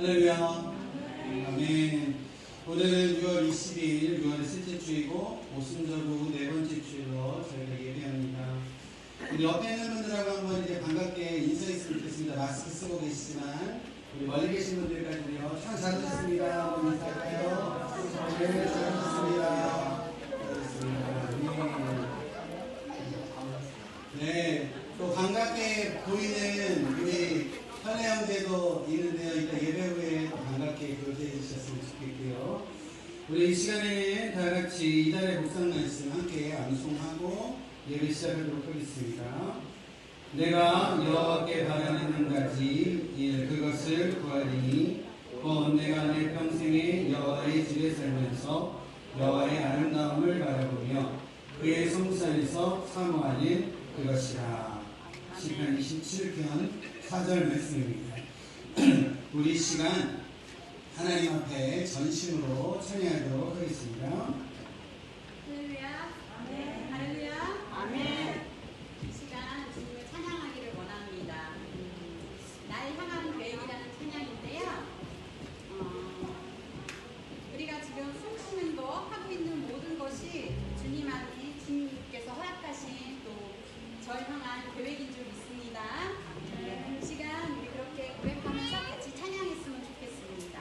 할렐루야. 아멘. 오늘은 6월 22일, 6월의 셋째 주이고, 오순절후 네 번째 주일로 저희가 예배합니다. 우리 옆에 있는 분들하고 한번 이제 반갑게 인사했으면 좋겠습니다. 마스크 쓰고 계시지만, 우리 멀리 계신 분들까지요. 참 잘하셨습니다. 한번 인사할까요? 네, 잘하셨습니다. 네, 또 반갑게 보이는 우리 현애 형제도 있는데요. 이따 예배 후에 반갑게 교제해 주셨으면 좋겠고요. 우리 이 시간에는 다 같이 이달의 묵상 말씀 함께 암송하고 예배 시작하도록 하겠습니다. 내가 여호와께 바라는 가지 그것을 구하리니 곧 내가 내 평생에 여호와의 집에 살면서 여호와의 아름다움을 바라보며 그의 성산에서 사모하는 그것이라. 시편 27편 4절 말씀입니다. 우리 시간 하나님 앞에 전심으로 찬양하도록 하겠습니다. 할렐루야. 아멘. 할렐루야. 아멘. 이 시간 주님을 찬양하기를 원합니다. 날 향한 계획이라는 찬양인데요. 우리가 지금 숨 쉬는 거 하고 있는 모든 것이 주님께서 허락하신 또 절 향한 계획인 줄 믿습니다. 이 시간 우리 그렇게 고백하면서 같이 찬양했으면 좋겠습니다.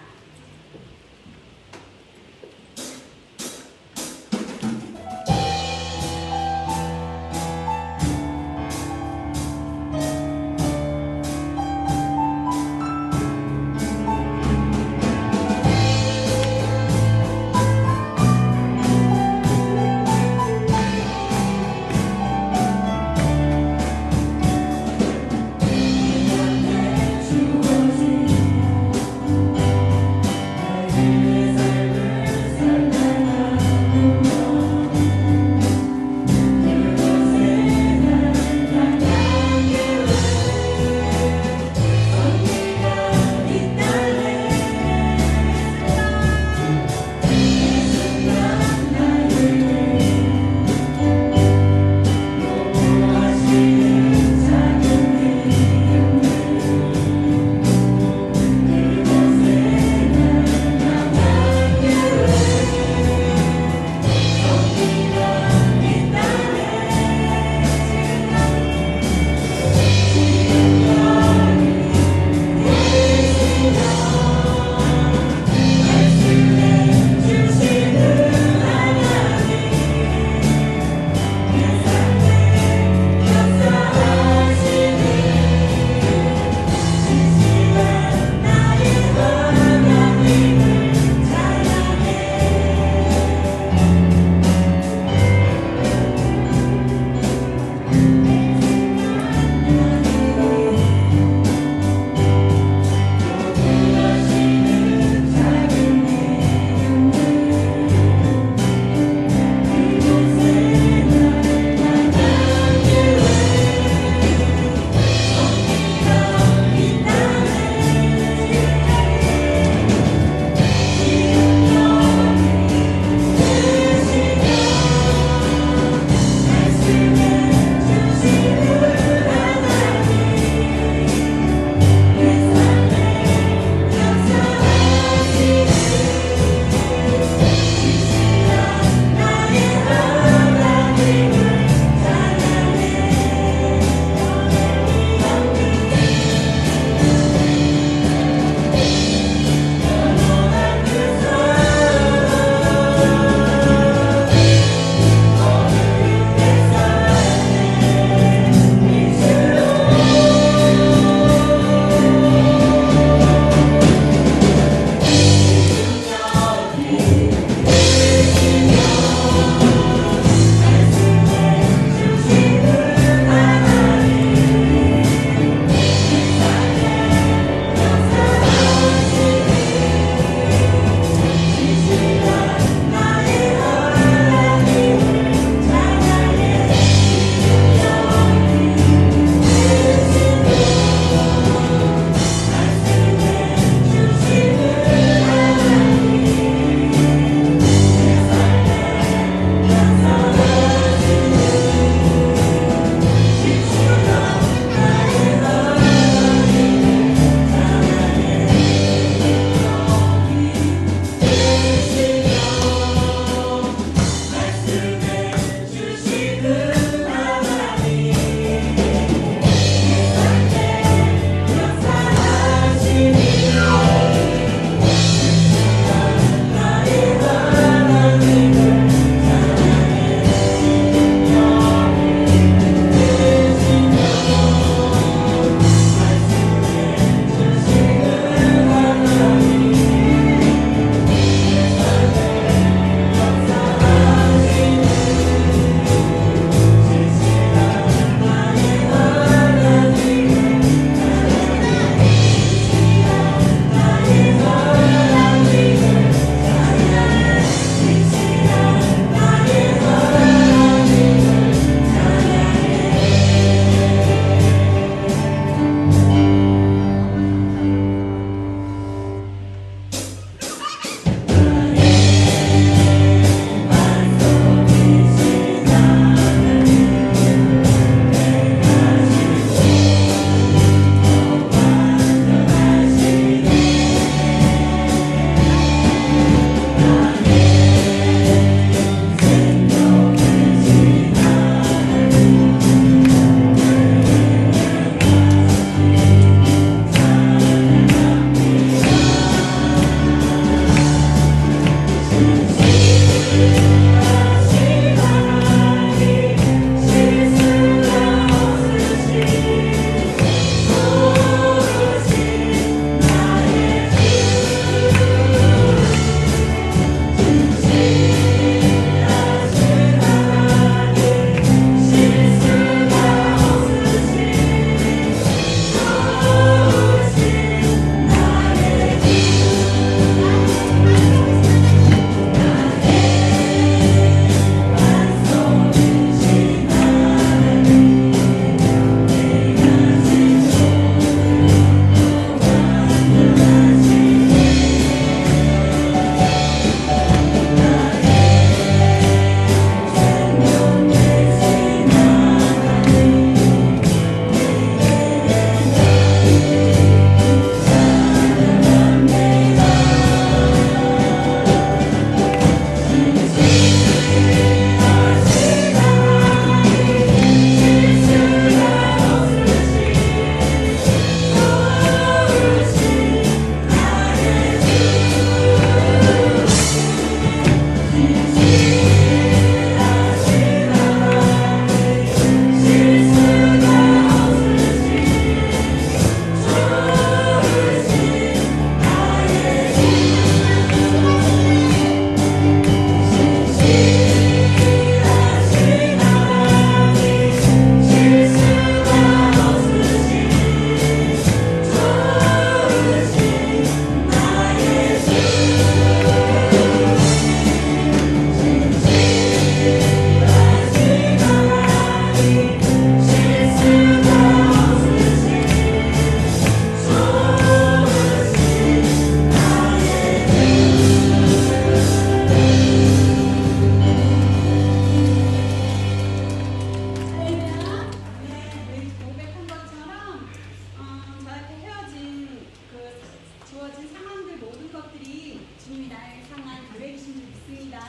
주님이 나를 향한 계획이신 줄 믿습니다.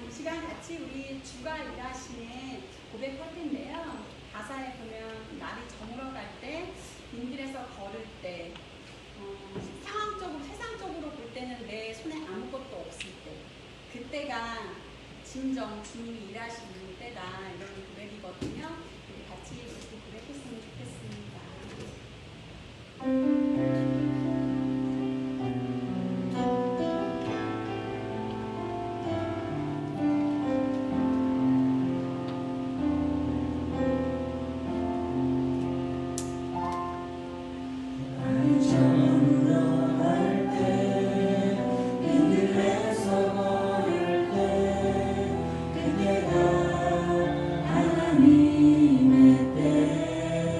이 시간 같이 우리 주가 일하시는 고백할 텐데요. 가사에 보면 날이 저물어 갈 때, 빈길에서 걸을 때, 상황적으로, 세상적으로 볼 때는 내 손에 아무것도 없을 때, 그때가 진정 주님이 일하시는 때다, 이런 고백이거든요. 우리 같이 이렇게 고백했으면 좋겠습니다. 하나님의 때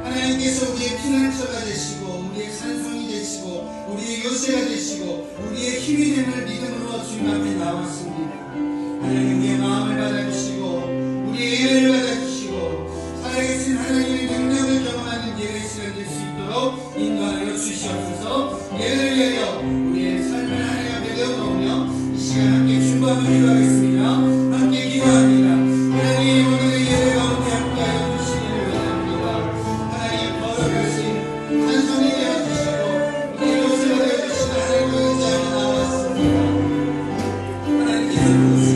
하나님께서 우리의 피난처가 되시고 우리의 산성이 되시고 우리의 요새가 되시고 우리의 힘이 됨을 믿음으로 주님 앞에 나왔습니다. 하나님 우리의 마음을 받아주시고 우리의 예배를 받아주시고 살아계신 하나님의 능력을 경험하는 예배 시간 될 수 있도록 인도하여 주시옵소서. 예배를 위하여 우리의 삶을 하나님 앞에 내어놓으며 이 시간 함께 중보하며 기도하겠습니다. 함께 기도합니다. 하나님 오늘의 예배 가운데 함께하여 주시기를 원합니다. 하나님 거룩하신 찬송이 되어주시고 우리의 요새가 되어주시는 하나님의 의지하며 나왔습니다. 하나님께서 무엇을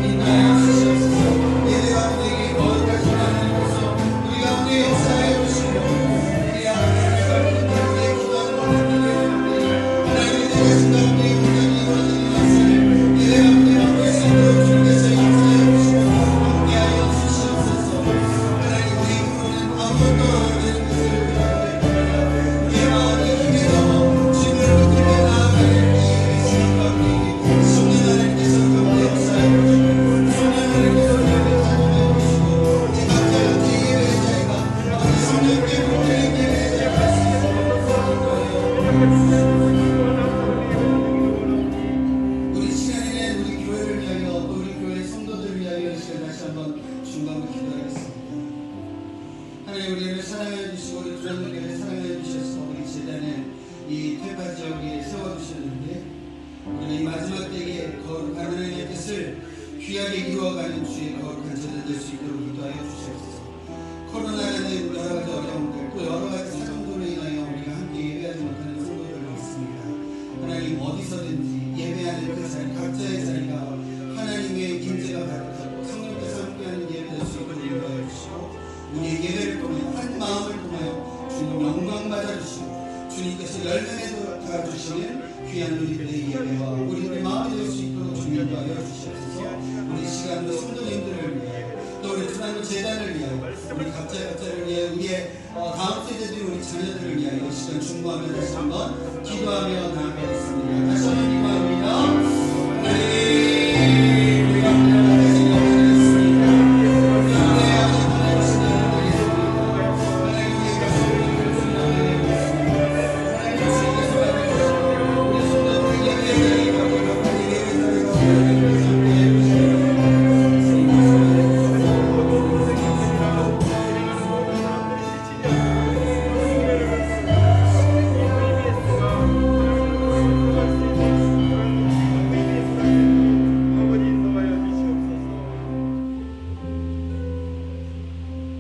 인도하여 주시옵소서. 예배 가운데 거룩하신 하나님께서 우리 가운데 역사하여 주시고 우리 앞에 우리의 기도하는 하나님의 하나님의 되신 가운데 온전히 이루어지는 역사를 예배 가운데 맡을 수 있도록 주님께서 역사하여 주시고 함께하여 주시옵소서. 하나님 우리 힘으로는 아무것도 안 되는 것을 부탁드립니다. 우리의 마음이 힘이 넘어 주님을 붙들며 나아가는 이 시간 가운데 성령 하나님께서 가운데 역사하여 주시고 성령 하나님께서 우리를 찾아내 주시고 이 각자 각자의 예배의 자리가 아버지 성령께 붙들린 예배의 자리가 할 수 있도록 우리 시간에는 우리 교회를 위하여 또 우리 교회 성도들을 위하여 이 시간 다시 한번 중간으로 기도하겠습니다. 하나님 우리를 사랑하여 주시고 우리 주님께서 사랑하여 주셔서 우리 재단에 이 태파 지역에 세워주셨는데 우리는 이 마지막 때에 거룩한 하나님의 뜻을 귀하게 이루어가는 주의 거룩한 재단 될 수 있도록 인도하여 주시옵소서. 코로나라는 여러 가지 어려움들 또 여러 가지 사정들로 인하여 우리가 함께 예배하지 못하는 성도들도 있습니다. 하나님 어디서든지 예배하는 그 자리 각자의 자리가 하나님의 임재가 가득하고 성령께서 함께하는 예배 될 수 있도록 인도하여 주시고 우리의 예배를 통해 한 마음을 통하여 주님 영광 받아주시고 주님께서 열매에 달아주시는 귀한 우리들의 예배와 우리들의 마음이 될 수 있도록 주님 인도하여 주시옵소서. 우리 시간으로 성도님들을 위하여 또 우리 주나무 재단을 위하여 우리 각자를 위하여 우리의 다음 세대들 우리 자녀들을 위하여 이 시간 중보하며 다시 한번 기도하며 나아가겠습니다. 다시 한번 기도합니다. 하나님 우리 가운데 하나님 영원했습니다. 우리 가운데 하나님 하나님 우리의 가슴을 주님께 하나님께서 받으시고 우리 성도들 예배의 자리가 우리 예배의 자리가 함께해 주시옵소서.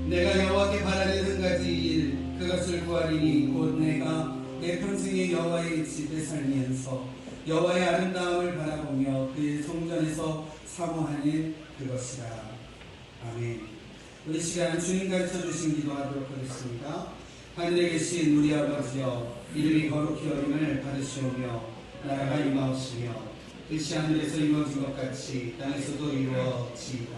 내가 여호와께 바라는 한 가지 일 그것을 구하리니 곧 내가 내 평생에 여호와의 집에 살면서 여호와의 아름다움을 바라보며 그의 성전에서 사모하는 그것이라. 아멘. 우리 시간 주님 가르쳐 주신 기도하도록 하겠습니다. 하늘에 계신 우리 아버지여 이름이 거룩히 여김을 받으시오며 나라가 임하옵시며 뜻이 하늘에서 이루어진 것 같이 땅에서도 이루어지이다.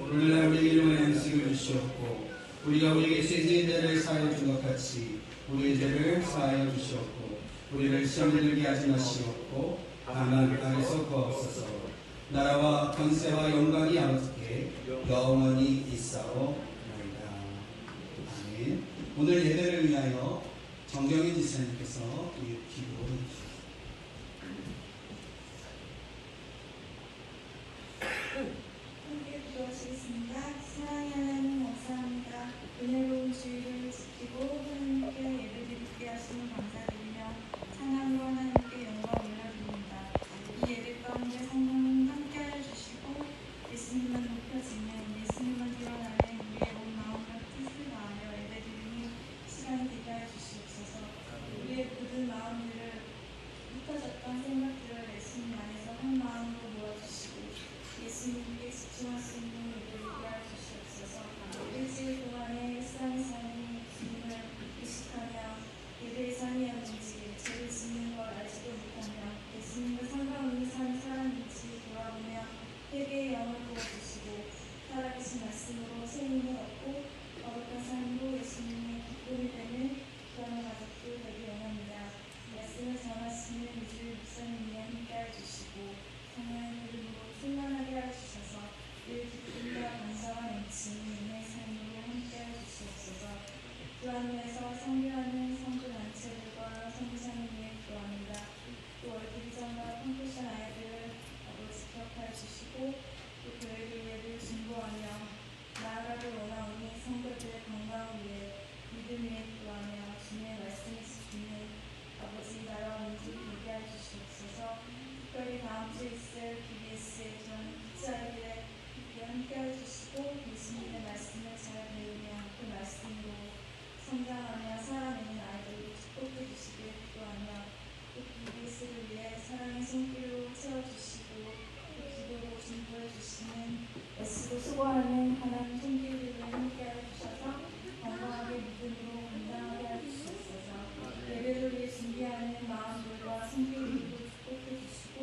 오늘날 우리에게 일용할 양식을 주시옵고 우리가 우리에게 죄지은 죄를 사하여 준 것 같이 우리의 죄를 사하여 주시옵고 우리를 시험에 들게 하지 마시옵고 다만 악에서 구하옵소서. 나라와 권세와 영광이 아버지께 영원히 있사오나이다. 아멘. 오늘 예배를 위하여 정경인 지사님께서 기도해 주십시오. 함께 기도하시겠습니다. 사랑의 하나님 감사합니다. 은혜로운 주일을 지키고 하나님께 예배드리게 하시니 감사드리며 찬양으로 하나님께 영광 올려드립니다. 이 예배 가운데 성령님 함께하여 주시고 예수님만 높여지는 예수님만 드러나는 우리의 온 마음과 뜻을 다하여 예배드리니 시간이 되게 하여 주시옵소서. 우리의 모든 마음들을 흩어졌던 생각들을 예수님 안에서 한 마음으로 모아주시고 예수님께 집중할 수 있는 예배를 하여 주시옵소서. 일주일 동안의 일상의 삶이 주님을 의식하며 예배의 삶이었는지 죄를 짓는 걸 알지도 못하며 예수님과 상관없는 삶을 살았는지 돌아보며 회개의 영을 부어주시고 살아계신 말씀으로 새 힘을 얻고 거룩한 삶으로 예수님의 기쁨이 되는 그런 가족들 되기 원합니다. 말씀을 전하시는 이주일 목사님이 함께하여 주시고 성령의 이름으로 충만하게 하주셔서 늘 기쁨과 감사와 넘치는 은혜의 삶으로 함께하여 주시옵소서. 그 안에서 성교하는 성도 단체들과 성교사님을 기도합니다. 또 월드비전과 컴퓨션 아이들을 아버지 기억하여 주시고 또 교회를 위해 중보하며 나아가길 원하오니 성도들의 건강을 위해 믿음 위에 기도하며 주님의 말씀을 지키는 아버지 나라와 민족 되게 하여 주시옵소서. 특별히 다음 주에 있을 BBS의 그런 기자들에 함께해 주시고 예수님의 말씀을 잘 배우며 그 말씀으로 성장하며 살아내는 아이들을 축복해 주시길 기도하며 또 BBS를 위해 사랑의 손길로 채워주시고 또 기도로 중보해 주시는 애쓰고 수고하는 하나님 손길들을 함께해 주셔서 건강하게 믿음으로 건강하게 해 주시옵소서. 예배를 위해 준비하는 마음들과 손길들도 축복해 주시고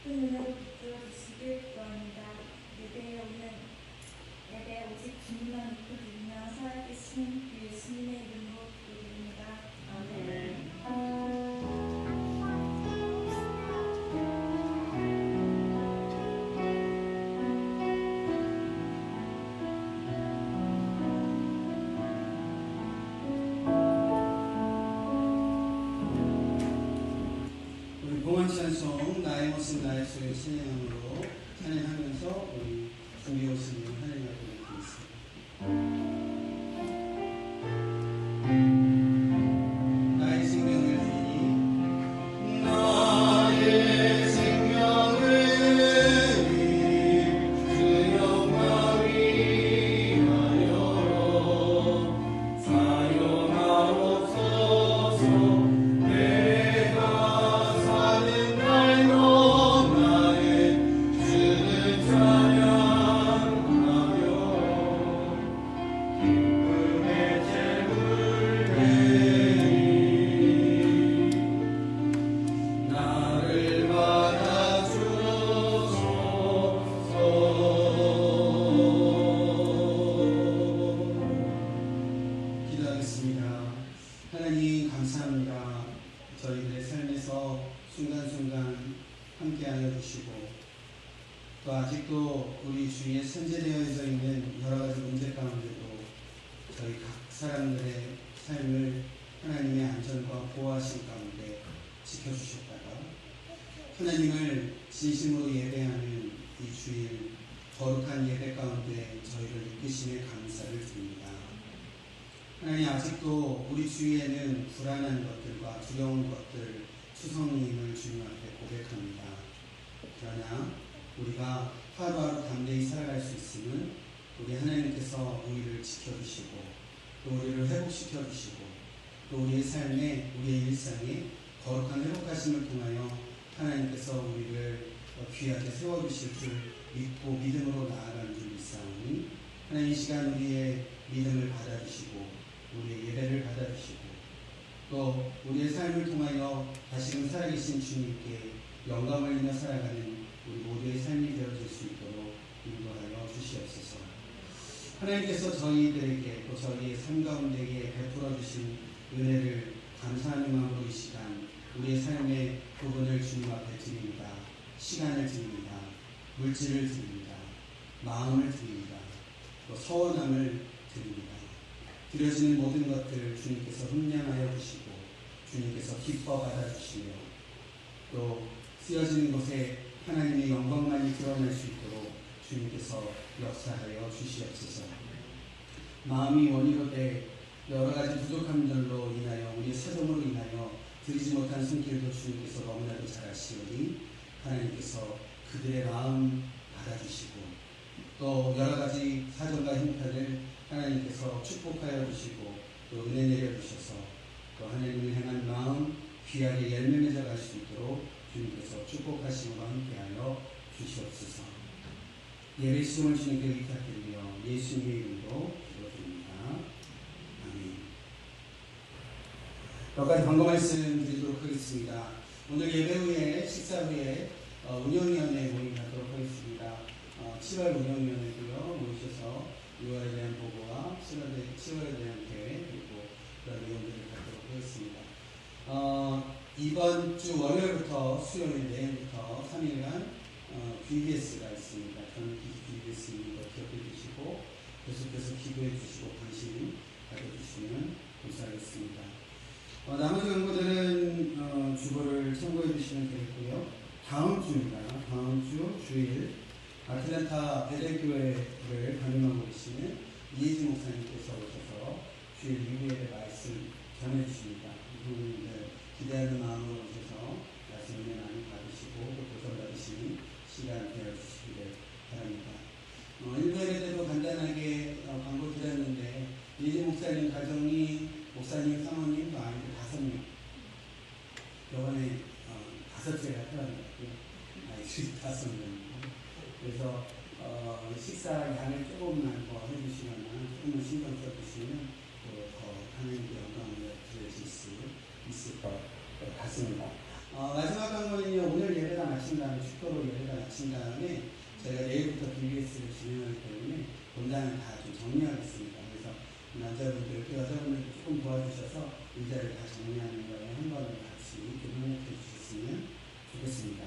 큰 은혜로 붙들어 주시길 기도합니다. 예배에 오직 주님만 믿고 드리며 살아계신 그 예수님의 이름으로 기도드립니다. 아멘. 우리 봉헌 찬송 나의 모습 나의 소유 찬양으로 찬양하면서 우리 준비 오신 하나님 앞에 드리겠습니다. 나의 생명을 주니 나의 생명을 그 영광 위하여 사용하옵소서. 내가 사는 날 동안에 주를 찬양하며 기쁨의 제물을 드리니 나를 받아주소서. 기도하겠습니다. 하나님 감사합니다. 저희들의 삶에서 순간순간 함께하여 주시고 또 아직도 우리 주위에 선재되어져 있는 여러 가지 문제 가운데도 저희 각 사람들의 삶을 하나님의 안전과 보호하신 가운데 지켜주셨다가 하나님을 진심으로 예배하는 이 주일 거룩한 예배 가운데 저희를 이끄심에 감사를 드립니다. 하나님 아직도 우리 주위에는 불안한 것들과 두려운 것들 투성임을 주님 앞에 고백합니다. 그러나 우리가 하루하루 담대히 살아갈 수 있음은 우리 하나님께서 우리를 지켜주시고 또 우리를 회복시켜주시고 또 우리의 삶에 우리의 일상에 거룩한 회복하심을 통하여 하나님께서 우리를 귀하게 세워주실 줄 믿고 믿음으로 나아가는 줄 믿사오니 하나님 이 시간 우리의 믿음을 받아주시고 우리의 예배를 받아주시고 또 우리의 삶을 통하여 다시금 살아계신 주님께 영광을 올리며 살아가는 우리 모두의 삶이 되어질 수 있도록 인도하여 주시옵소서. 하나님께서 저희들에게 또 저희의 삶 가운데에 베풀어 주신 은혜를 감사하는 마음으로 이 시간 우리의 삶의 부분을 주님 앞에 드립니다. 시간을 드립니다. 물질을 드립니다. 마음을 드립니다. 또 서원함을 드립니다. 드려지는 모든 것들 주님께서 흠량하여 주시고 주님께서 기뻐 받아주시며 또 쓰여지는 곳에 하나님의 영광만이 드러날 수 있도록 주님께서 역사하여 주시옵소서. 마음이 원이로 돼 여러 가지 부족함들로 인하여 우리의 사정으로 인하여 드리지 못한 손길도 주님께서 너무나도 잘 아시오니 하나님께서 그들의 마음 받아주시고 또 여러 가지 사정과 형편을 하나님께서 축복하여 주시고 또 은혜 내려주셔서 또 하나님을 향한 마음 귀하게 열매 맺어갈 수 있도록 주님께서 축복하심으로 함께하여 주시옵소서. 예배 시간을 주님께 의탁드리며 예수님의 이름으로 기도드립니다. 아멘. 몇 가지 광고 말씀 드리도록 하겠습니다. 오늘 예배 후에 식사 후에 운영위원회 모임 갖도록 하겠습니다. 7월 운영위원회고요. 모이셔서 6월에 대한 보고와 7월에 대한 계획 그리고 그런 내용들을 갖도록 하겠습니다. 이번 주 월요일부터 수요일 내일부터 3일간 BBS가 있습니다. 저는 BBS인 거 기억해 주시고 계속해서 기도해 주시고 관심 가져주시면 감사하겠습니다. 나머지 광고들은 주보를 참고해 주시면 되겠고요. 다음 주입니다. 다음 주 주일 아틀란타 베델교회를 담임하고 계시는 이혜지 목사님께서 오셔서 주일 유예의 말씀 전해주십니다. 부모님들 기대하는 마음으로 오셔서 말씀을 많이 받으시고 또 보전받으시는 시간 되어주시기를 바랍니다. 일부에 대해서 간단하게 광고 드렸는데 이혜지 목사님 가정이 목사님, 사모님, 아이들 5명 이번에 5세가 태어났고요. 아이들이 5명 그래서 식사 양을 조금만 더 해주시거나 조금만 신경 써주시면 더 하나님께 영광을 드릴 수 있을 것 같습니다. 마지막 광고는요. 오늘 예배가 마친 다음에 축도로 예배가 마친 다음에 저희가 내일부터 BBS를 진행하기 때문에 본당을 다 좀 정리하겠습니다. 그래서 남자분들, 여자분들 조금 도와주셔서 의자를 다 정리하는 거에 한 번을 같이 협력해 주셨으면 좋겠습니다.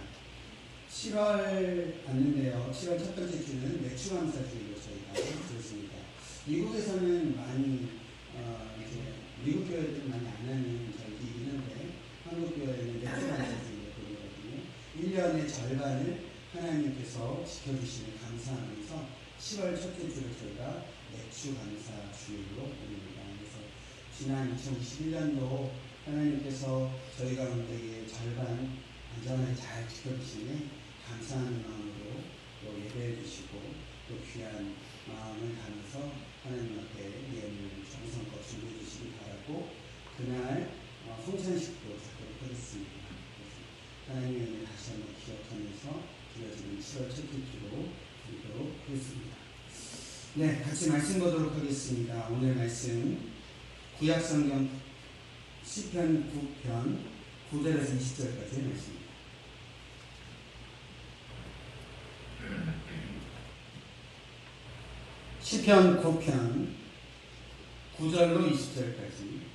7월 왔는데요. 7월 첫 번째 주는 매추감사주의로 저희가 들었습니다. 미국에서는 많이 이제 미국 교회들은 많이 안 하는 절기이긴 한데 한국 교회는 매추감사주의로 보거든요. 1년의 절반을 하나님께서 지켜주시는 감사하면서 10월 첫째 주를 저희가 매추감사주의로 보냅니다. 그래서 지난 2021년도 하나님께서 저희 가운데의 절반 안전하게 잘 지켜주시니 감사하는 마음으로 또 예배해 주시고 또 귀한 마음을 담아서 하나님 앞에 예물을 정성껏 준비해 주시기 바라고 그날 성찬식도 갖도록 하겠습니다. 하나님의 은혜를 다시 한번 기억하면서 드려지는 7월 첫째 주로 드리도록 하겠습니다. 네, 같이 말씀 보도록 하겠습니다. 오늘 말씀 구약성경 시편 9편 9절에서 20절까지의 말씀입니다. 시편 9편 9절로 20절까지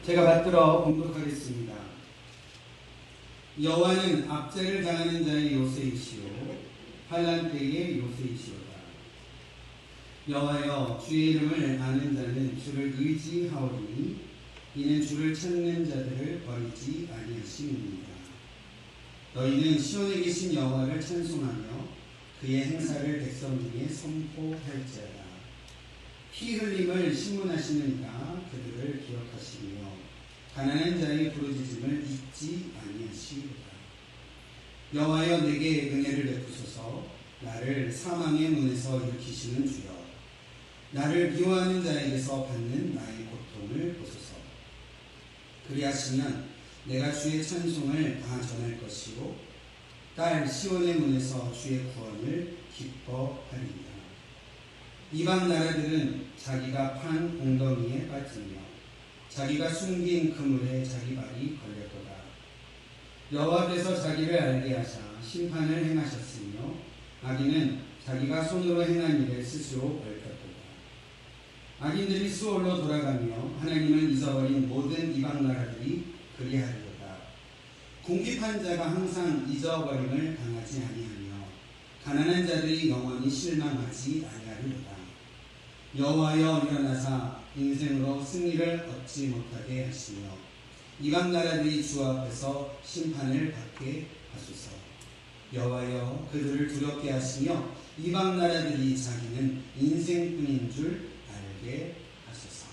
제가 받들어 공독하겠습니다. 여호와는 압제를 당하는 자의 요새이시오 환난 때의 요새이시오다. 여호와여 주의 이름을 아는 자는 주를 의지하오리니 이는 주를 찾는 자들을 버리지 아니하심이니이다. 너희는 시온에 계신 여호와를 찬송하며 그의 행사를 백성 중에 선포할지어다. 피 흘림을 신문하시는 이가 그들을 기억하시며 가난한 자의 부르짖음을 잊지 아니하시리로다. 여호와여 내게 은혜를 베푸소서. 나를 사망의 문에서 일으키시는 주여 나를 미워하는 자에게서 받는 나의 고통을 보소서. 그리하시면 내가 주의 찬송을 다 전할 것이요 딸 시온의 문에서 주의 구원을 기뻐하리이다. 이방 나라들은 자기가 판 웅덩이에 빠지며 자기가 숨긴 그물에 자기 발이 걸렸도다. 여호와께서 자기를 알게 하사 심판을 행하셨으며 악인은 자기가 손으로 행한 일을 스스로 벌켰도다. 악인들이 수월로 돌아가며 하나님을 잊어버린 모든 이방 나라들이 그리하리로다. 궁핍한 자가 항상 잊어버림을 당하지 아니하며 가난한 자들이 영원히 실망하지 아니하리로다. 여호와여 일어나사 인생으로 승리를 얻지 못하게 하시며 이방 나라들이 주 앞에서 심판을 받게 하소서. 여호와여 그들을 두렵게 하시며 이방 나라들이 자기는 인생뿐인 줄 알게 하소서.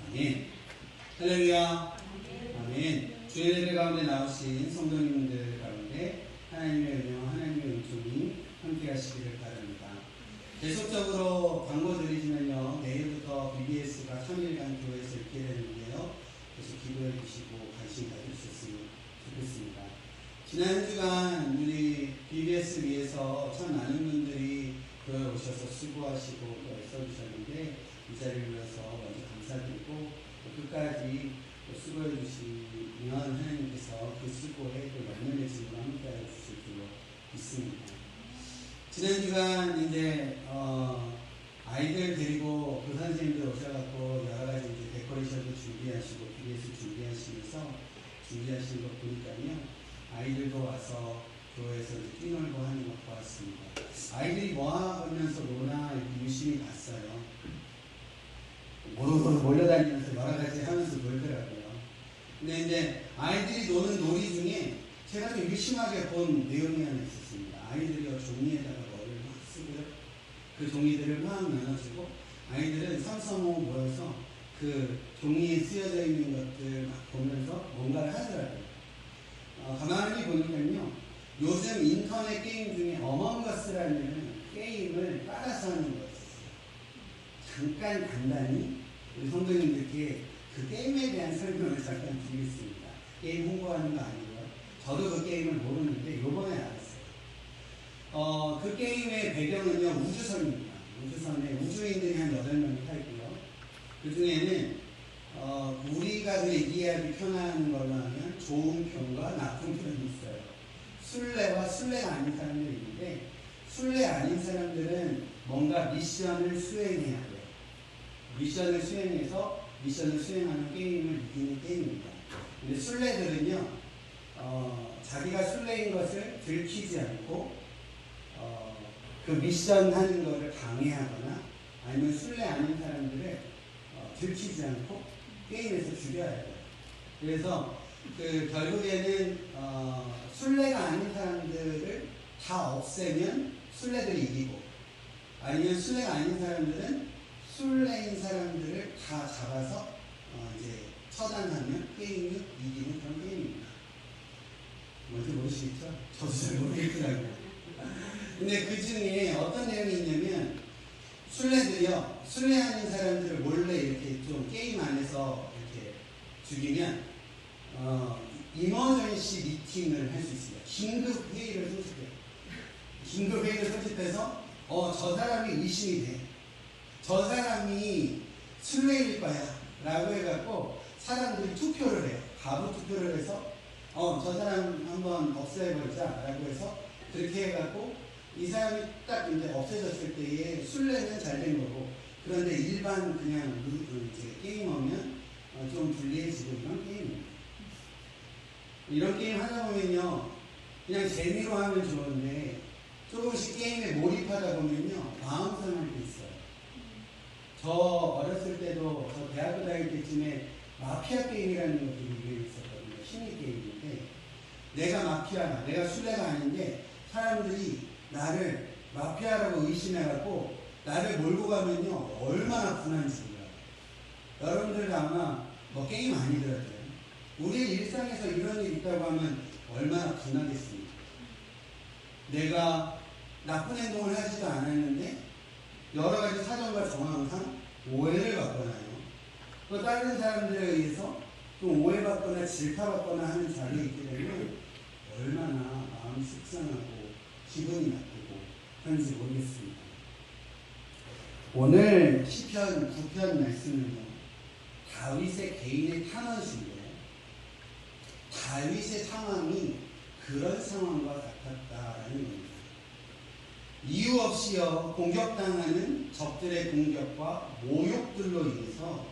아멘. 할렐루야. 아멘. 주의 예배 가운데 나오신 성도님들 가운데 하나님의 은혜와 하나님의 은총이 함께 하시기를 바랍니다. 계속적으로 광고 드리지만요, 내일부터 BBS가 3일간 교회에서 있게 되는데요, 계속 기도해 주시고 관심 가져주셨으면 좋겠습니다. 지난 한 주간 우리 BBS 위해서 참 많은 분들이 교회 오셔서 수고하시고 또 애써주셨는데 이 자리를 위해서 먼저 감사드리고 또 끝까지 또 수고해 주시면 하나님께서 그 수고에 또 영혼의 짐으로 함께해 주실 줄로 믿습니다. 지난 주간 이제 아이들 데리고 그 선생님들 오셔갖고 여러 가지 이제 데코레이션도 준비하시고 BBS 준비하시면서 준비하시는 거 보니까요, 아이들도 와서 교회에서 이제 뛰놀고 하는 것 보았습니다. 아이들이 뭐 하면서 노나 이렇게 유심히 봤어요. 몰려다니면서 여러 가지 하면서 놀더라고요. 근데 이제 아이들이 노는 놀이 중에 제가 좀 유심하게 본 내용이 하나 있었습니다. 아이들이 종이에다가 머리를 막 쓰고요. 그 종이들을 막 나눠주고 아이들은 삼삼오오 모여서 그 종이에 쓰여져 있는 것들 막 보면서 뭔가를 하더라고요. 가만히 보니까요, 요즘 인터넷 게임 중에 어먼거스라는 게임을 따라서 하는 거 있었어요. 잠깐 간단히 우리 성도님들께 그 게임에 대한 설명을 잠깐 드리겠습니다. 게임 홍보하는 거 아니고요. 저도 그 게임을 모르는데 요번에 알았어요. 그 게임의 배경은요, 우주선입니다. 우주선에 우주인들이 한 8명이 타 있고요. 그 중에는 우리가 이해하기 편한 걸로 하면 좋은 편과 나쁜 편이 있어요. 순례와 순례가 아닌 사람들이 있는데, 순례 아닌 사람들은 뭔가 미션을 수행해야 돼요. 미션을 수행해서 미션을 수행하는 게임을 이기는 게임입니다. 근데 순례들은요, 자기가 순례인 것을 들키지 않고 그 미션 하는 것을 방해하거나 아니면 순례 아닌 사람들을 들키지 않고 게임에서 죽여야 돼요. 그래서 결국에는 순례가 아닌 사람들을 다 없애면 순례들이 이기고, 아니면 순례가 아닌 사람들은 순례인 사람들을 다 잡아서 이제 처단하면 게임이 이기는 그런 게임입니다. 뭔지 모르시겠죠? 저도 잘 모르겠더라고요. 근데 그 중에 어떤 내용이 있냐면, 순례들이요, 순례하는 사람들을 몰래 이렇게 좀 게임 안에서 이렇게 죽이면 이머전시 미팅을 할 수 있습니다. 긴급 회의를 소집해요. 긴급 회의를 소집해서 저 사람이 의심이 돼. 저 사람이 순례일 거야 라고 해갖고 사람들이 투표를 해요. 가부 투표를 해서 저 사람 한번 없애버리자 라고 해서 그렇게 해갖고 이 사람이 딱 이제 없애졌을 때에 순례는 잘 된 거고, 그런데 일반 그냥 이제 게임하면 좀 불리해지고 이런 게임입니다. 이런 게임 하다 보면요, 그냥 재미로 하면 좋은데 조금씩 게임에 몰입하다 보면요, 마음 상할 게 있어요. 저 어렸을 때도, 저 대학교 다닐 때쯤에 마피아 게임이라는 것들이 유행했었거든요. 심리 게임인데, 내가 마피아가, 내가 순례가 아닌데 사람들이 나를 마피아라고 의심해갖고 나를 몰고 가면요, 얼마나 분한지 몰라요. 여러분들 아마 뭐 게임 아니더라고요. 우리 일상에서 이런 일이 있다고 하면 얼마나 분하겠습니까? 내가 나쁜 행동을 하지도 않았는데 여러 가지 사정과 정황상 오해를 받거나요, 또 다른 사람들에 의해서 좀 오해받거나 질타받거나 하는 자리에 있게 되면 얼마나 마음이 속상하고 기분이 나쁘고 그런지 모르겠습니다. 오늘 시편 9편 말씀은요, 다윗의 개인의 탄원수인데 다윗의 상황이 그런 상황과 같았다라는 겁니다. 이유 없이요 공격당하는 적들의 공격과 모욕들로 인해서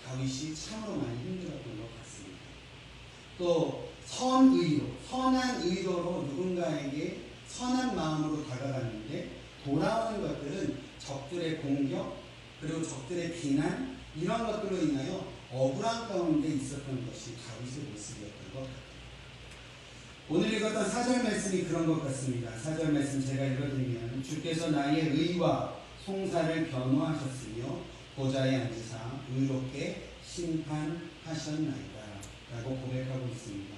다윗이 참으로 많이 힘들었던 것 같습니다. 또 선한 의도로 누군가에게 선한 마음으로 다가갔는데 돌아오는 것들은 적들의 공격 그리고 적들의 비난 이런 것들로 인하여 억울한 가운데 있었던 것이 다윗의 모습이었던 것 같아요. 오늘 읽었던 4절 말씀이 그런 것 같습니다. 4절 말씀 제가 읽어드리면 주께서 나의 의와 송사를 변호하셨으며 보좌에 앉으사 의롭게 심판하셨나이다 라고 고백하고 있습니다.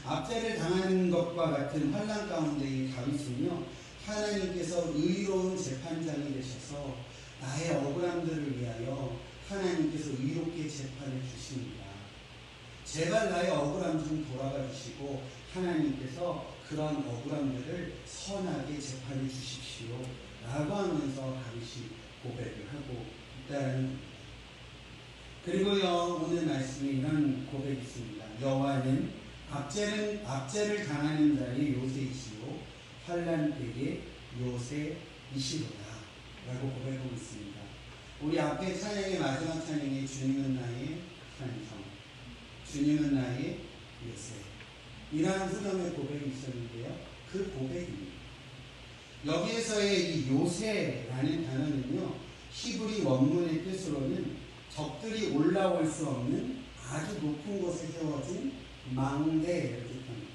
압제를 당하는 것과 같은 환난 가운데의 다윗은요, 하나님께서 의로운 재판장이 되셔서 나의 억울함들을 위하여 하나님께서 의롭게 재판해 주십니다. 제발 나의 억울함 좀 돌아가 주시고 하나님께서 그런 억울함들을 선하게 재판해 주십시오 라고 하면서 다윗이 고백을 하고 있다는 겁니다. 그리고요, 오늘 말씀에 이런 고백이 있습니다. 여호와는 압제를 당하는 자의 요새이시오 환난 때의 요새이시로다 라고 고백하고 있습니다. 우리 앞에 찬양의 마지막 찬양에 주님은 나의 산성, 주님은 나의 요새 이라는 후렴의 고백이 있었는데요. 그 고백입니다. 여기에서의 이 요새라는 단어는요, 히브리 원문의 뜻으로는 적들이 올라올 수 없는 아주 높은 곳에 세워진 망대를 뜻합니다.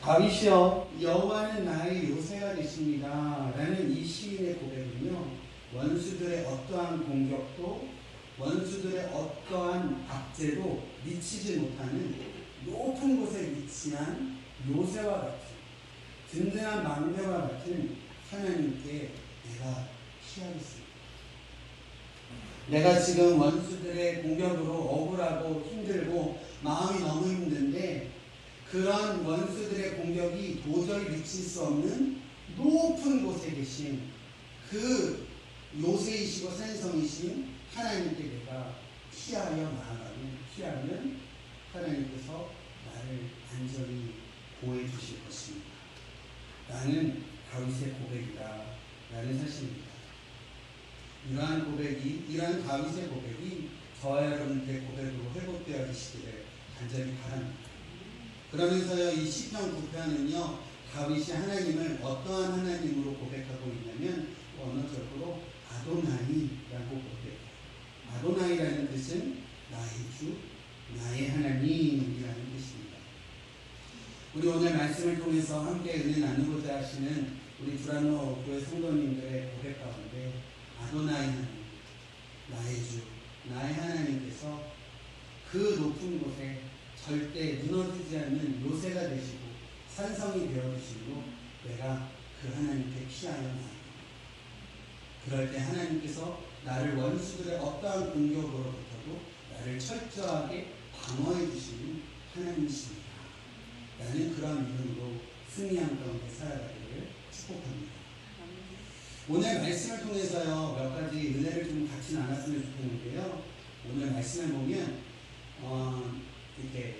다윗이여 여호와는 나의 요새가 되십니다 라는 이 시인의 고백은요, 원수들의 어떠한 공격도 원수들의 어떠한 압제도 미치지 못하는 높은 곳에 위치한 요새와 같은 든든한 망대와 같은 하나님께 내가 피하겠습니다. 내가 지금 원수들의 공격으로 억울하고 힘들고 마음이 너무 힘든데 그런 원수들의 공격이 도저히 미칠 수 없는 높은 곳에 계신 그 요새이시고 산성이신 하나님께 내가 피하여 나아가면 하나님께서 나를 안전히 보호해 주실 것입니다. 나는 다윗의 고백이다 라는 사실입니다. 이러한 다윗의 고백이 저와 여러분들의 고백으로 회복되어지시기를 간절히 바랍니다. 그러면서요, 이 시편 9편은요, 다윗이 하나님을 어떠한 하나님으로 고백하고 있냐면 언어적으로 아도나이라고 고백해요. 아도나이라는 뜻은 나의 주, 나의 하나님이라는 뜻입니다. 우리 오늘 말씀을 통해서 함께 은혜 나누고자 하시는 우리 두란노 교회 성도님들의 고백 가운데 아도나이 하나님, 나의 주, 나의 하나님께서 그 높은 곳에 절대 무너지지 않는 요새가 되시고 산성이 되어주시고 내가 그 하나님께 피하여 나아갑니다. 그럴 때 하나님께서 나를 원수들의 어떠한 공격으로부터도 나를 철저하게 방어해 주시는 하나님이십니다. 나는 그런 믿음으로 승리한 가운데 살아가기를 축복합니다. 오늘 말씀을 통해서요, 몇 가지 은혜를 좀 같이 나눴으면 좋겠는데요. 오늘 말씀을 보면 이렇게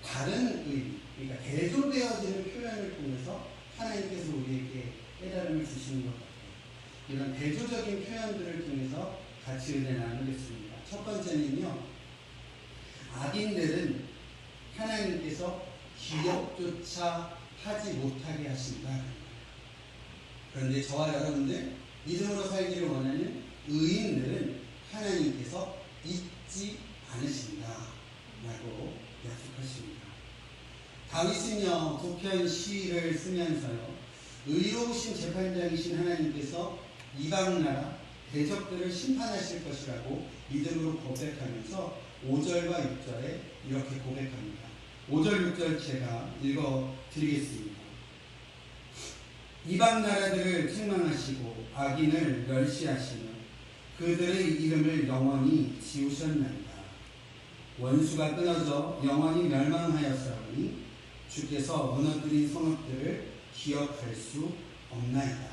다른 의미, 그러니까 대조되어지는 표현을 통해서 하나님께서 우리에게 깨달음을 주시는 것 같아요. 이런 대조적인 표현들을 통해서 같이 은혜 나누겠습니다. 첫 번째는요, 악인들은 하나님께서 기억조차 하지 못하게 하신다. 그런데 저와 여러분들 믿음으로 살기를 원하는 의인들은 하나님께서 잊지 않으신다 라고 약속하십니다. 다윗은요, 9편 시를 쓰면서요, 의로우신 재판장이신 하나님께서 이방나라 대적들을 심판하실 것이라고 믿음으로 고백하면서 5절과 6절에 이렇게 고백합니다. 5절 6절 제가 읽어드리겠습니다. 이방 나라들을 책망하시고 악인을 멸시하시며 그들의 이름을 영원히 지우셨나이다. 원수가 끊어져 영원히 멸망하였사오니 주께서 무너뜨린 성읍들을 기억할 수 없나이다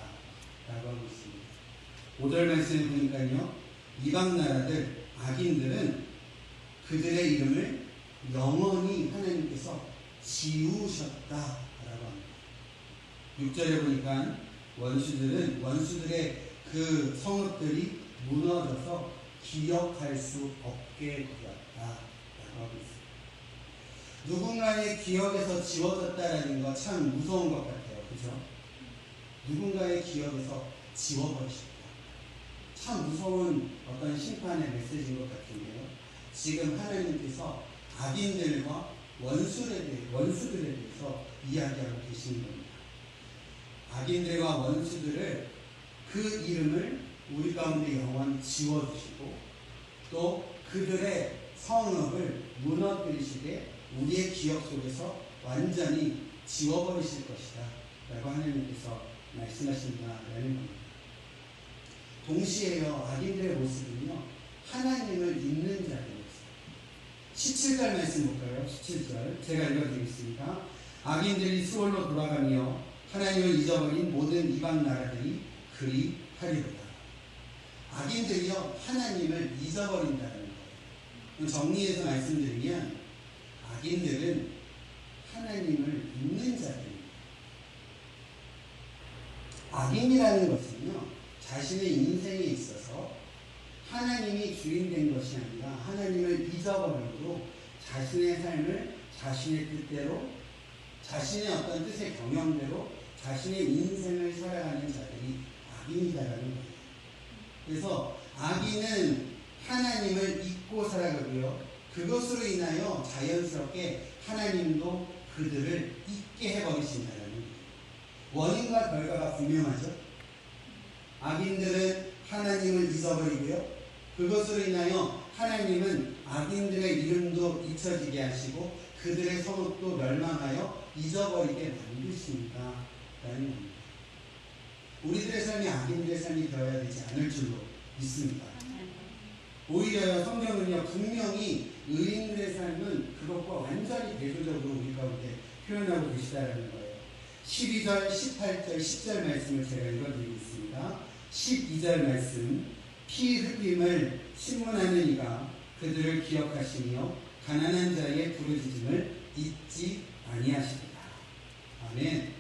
라고 하고 있습니다. 5절 말씀에 보니까요, 이방 나라들, 악인들은 그들의 이름을 영원히 하나님께서 지우셨다라고 합니다. 6절에 보니까 원수들의 그 성읍들이 무너져서 기억할 수 없게 되었다라고 하고 있습니다. 누군가의 기억에서 지워졌다라는 거 참 무서운 것 같아요. 그죠? 누군가의 기억에서 지워버리셨다. 참 무서운 어떤 심판의 메시지인 것 같은데요. 지금 하나님께서 악인들과 원수들에 대해서 이야기하고 계시는 겁니다. 악인들과 원수들을 그 이름을 우리 가운데 영원히 지워주시고 또 그들의 성읍을 무너뜨리시되 우리의 기억 속에서 완전히 지워버리실 것이다 라고 하나님께서 말씀하신다라는 겁니다. 동시에요, 악인들의 모습은요, 하나님을 잊는 자들이었어요. 17절 말씀 볼까요? 17절 제가 읽어드리겠습니다. 악인들이 수월로 돌아가며 하나님을 잊어버린 모든 이방 나라들이 그리 하리로다. 악인들이요, 하나님을 잊어버린다는 거예요. 정리해서 말씀드리면 악인들은 하나님을 잊는 자들입니다. 악인이라는 것은요, 자신의 인생에 있어서 하나님이 주인된 것이 아니라 하나님을 잊어버리고 자신의 삶을 자신의 뜻대로, 자신의 어떤 뜻의 경영대로 자신의 인생을 살아가는 자들이 악인이다라는 거예요. 그래서 악인은 하나님을 잊고 살아가고요, 그것으로 인하여 자연스럽게 하나님도 그들을 잊게 해버리신다는 거예요. 원인과 결과가 분명하죠. 악인들은 하나님을 잊어버리고요, 그것으로 인하여 하나님은 악인들의 이름도 잊혀지게 하시고 그들의 성읍도 멸망하여 잊어버리게 만드십니다 라는 겁니다. 우리들의 삶이 악인들의 삶이 되어야 되지 않을 줄로 믿습니다. 오히려 성경은요, 분명히 의인들의 삶은 그것과 완전히 대조적으로 우리 가운데 표현하고 계시다라는 거예요. 12절, 18절, 10절 말씀을 제가 읽어드리겠습니다. 12절 말씀, 피 흘림을 신문하는 이가 그들을 기억하시며 가난한 자의 부르짖음을 잊지 아니하시리라. 아멘.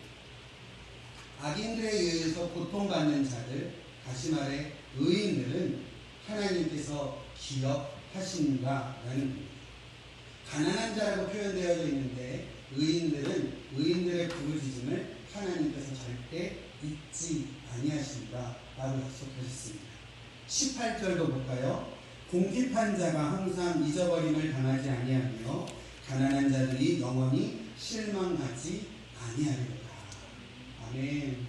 악인들에 의해서 고통받는 자들, 다시 말해 의인들은 하나님께서 기억하신다라는 겁니다. 가난한 자라고 표현되어 있는데 의인들은 의인들의 부르짖음을 하나님께서 절대 잊지 아니하신다 라고 약속하셨습니다. 18절도 볼까요? 궁핍한 자가 항상 잊어버림을 당하지 아니하며 가난한 자들이 영원히 실망하지 아니하리로다. 아멘.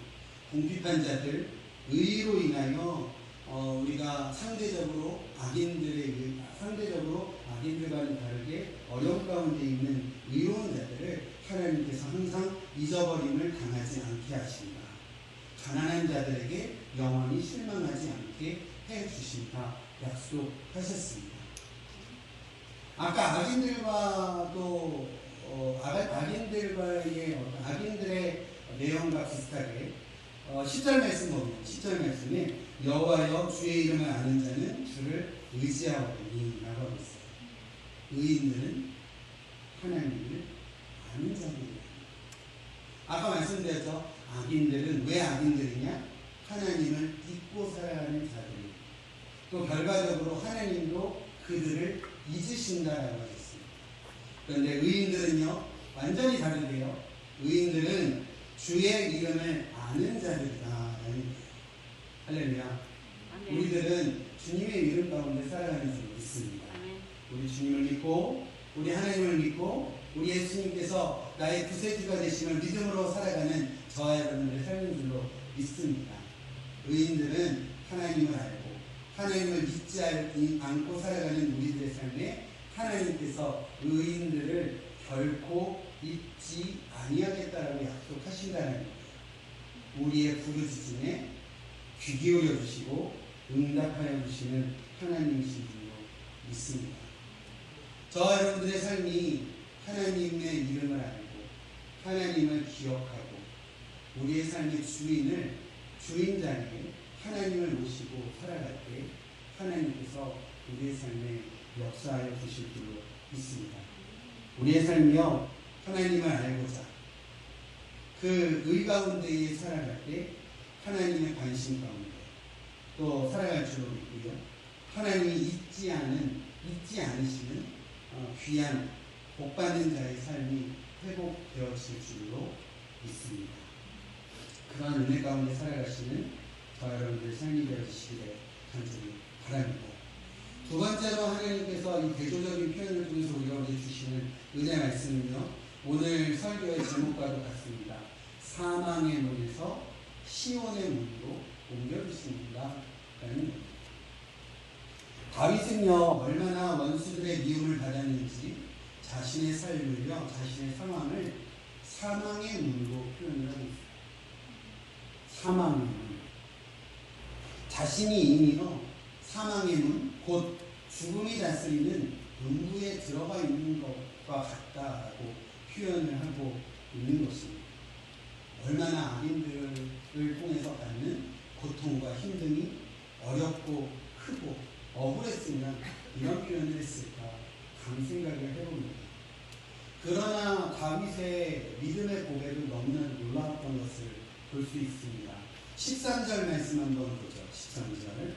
궁핍한 자들, 의로 인하여 우리가 상대적으로 악인들과는 다르게 어려움 가운데 있는 의로운 자들을 하나님께서 항상 잊어버림을 당하지 않게 하신다. 가난한 자들에게 영원히 실망하지 않게 해주신다 약속하셨습니다. 아까 악인들의 내용과 비슷하게 10절 말씀 보면 10절 말씀에 여호와여 주의 이름을 아는 자는 주를 의지하오니 라고 하고 있어요. 의인들은 하나님을 아는 자들입니다. 아까 말씀드렸죠. 악인들은 왜 악인들이냐? 하나님을 잊고 살아가는 자들입니다. 또 결과적으로 하나님도 그들을 잊으신다라고 했습니다. 그런데 의인들은요, 완전히 다르대요. 의인들은 주의 이름을 아는 자들이다. 할렐루야. 우리들은 주님의 이름 가운데 살아가는 줄 믿습니다. 우리 주님을 믿고, 우리 하나님을 믿고, 우리 예수님께서 나의 구세주가 되심을 믿음으로 살아가는 저와 여러분들의 삶인 줄로 믿습니다. 의인들은 하나님을 알고 하나님을 믿지 않고 살아가는 우리들의 삶에 하나님께서 의인들을 결코 잊지 아니하겠다라고 약속하신다는 거예요. 우리의 부르짖음에 귀 기울여 주시고 응답하여 주시는 하나님이신 줄로 믿습니다. 저와 여러분들의 삶이 하나님의 이름을 알고 하나님을 기억하고 우리의 삶의 주인장에게 하나님을 모시고 살아갈 때 하나님께서 우리의 삶에 역사하여 주실 줄로 믿습니다. 우리의 삶이요 하나님을 알고자 그 의 가운데에 살아갈 때 하나님의 관심 가운데 또 살아갈 줄로 믿고요. 하나님이 잊지 않으시는 귀한 복받는 자의 삶이 회복되어질 줄로 믿습니다. 그런 은혜 가운데 살아가시는 저와 여러분들의 삶이 되어지시기를 간절히 바랍니다. 두 번째로 하나님께서 이 대조적인 표현을 통해서 우리에게 주시는 은혜 말씀은요, 오늘 설교의 제목과도 같습니다. 사망의 문에서 시온의 문으로 옮겨주십니다. 라는 겁니다. 다윗은요, 얼마나 원수들의 미움을 받았는지 자신의 삶을요, 자신의 상황을 사망의 문으로 표현을 하고 있습니다. 사망의 문. 자신이 이미요, 사망의 문, 곧 죽음이 다스리는 음부에 들어가 있는 것과 같다라고 표현을 하고 있는 것입니다. 얼마나 악인들을 통해서 받는 고통과 힘듦이 어렵고 크고 억울했으면 이런 표현을 했을까 감 생각을 해봅니다. 그러나 다윗의 믿음의 고백은 너무나 놀라웠던 것을 볼 수 있습니다. 13절 말씀 한번 보죠. 13절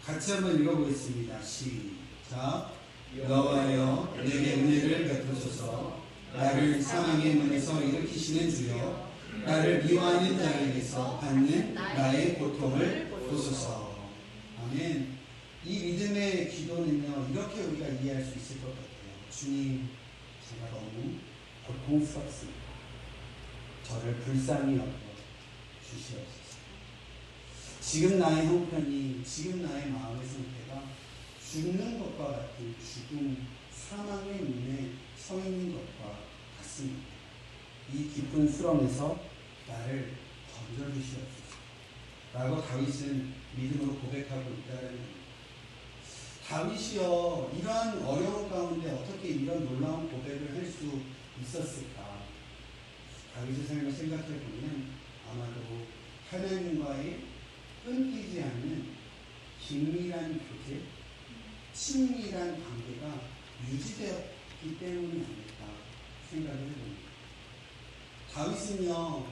같이 한번 읽어보겠습니다. 시작. 여호와여 내게 은혜를 베푸소서. 나를 사망의 문에서 일으키시는 주여, 나를 미워하는 자에게서 받는 나의 고통을 보소서. 아멘. 이 믿음의 기도는요, 이렇게 우리가 이해할 수 있을 것 같아요. 주님, 제가 너무 고통스럽습니다. 저를 불쌍히 여겨 주시옵소서. 지금 나의 형편이, 지금 나의 마음의 상태가 죽는 것과 같은 죽음, 사망의 문에 서 있는 것과 같습니다. 이 깊은 수렁에서 나를 던져주시옵소서. 라고 다윗은 믿음으로 고백하고 있다는 겁니다. 다윗이요, 이러한 어려운 가운데 어떻게 이런 놀라운 고백을 할 수 있었을까? 다윗의 삶을 생각해 보면 아마도 하나님과의 끊기지 않는 긴밀한 교제, 친밀한 관계가 유지되었기 때문이 아닐까 생각을 해봅니다. 다윗은요,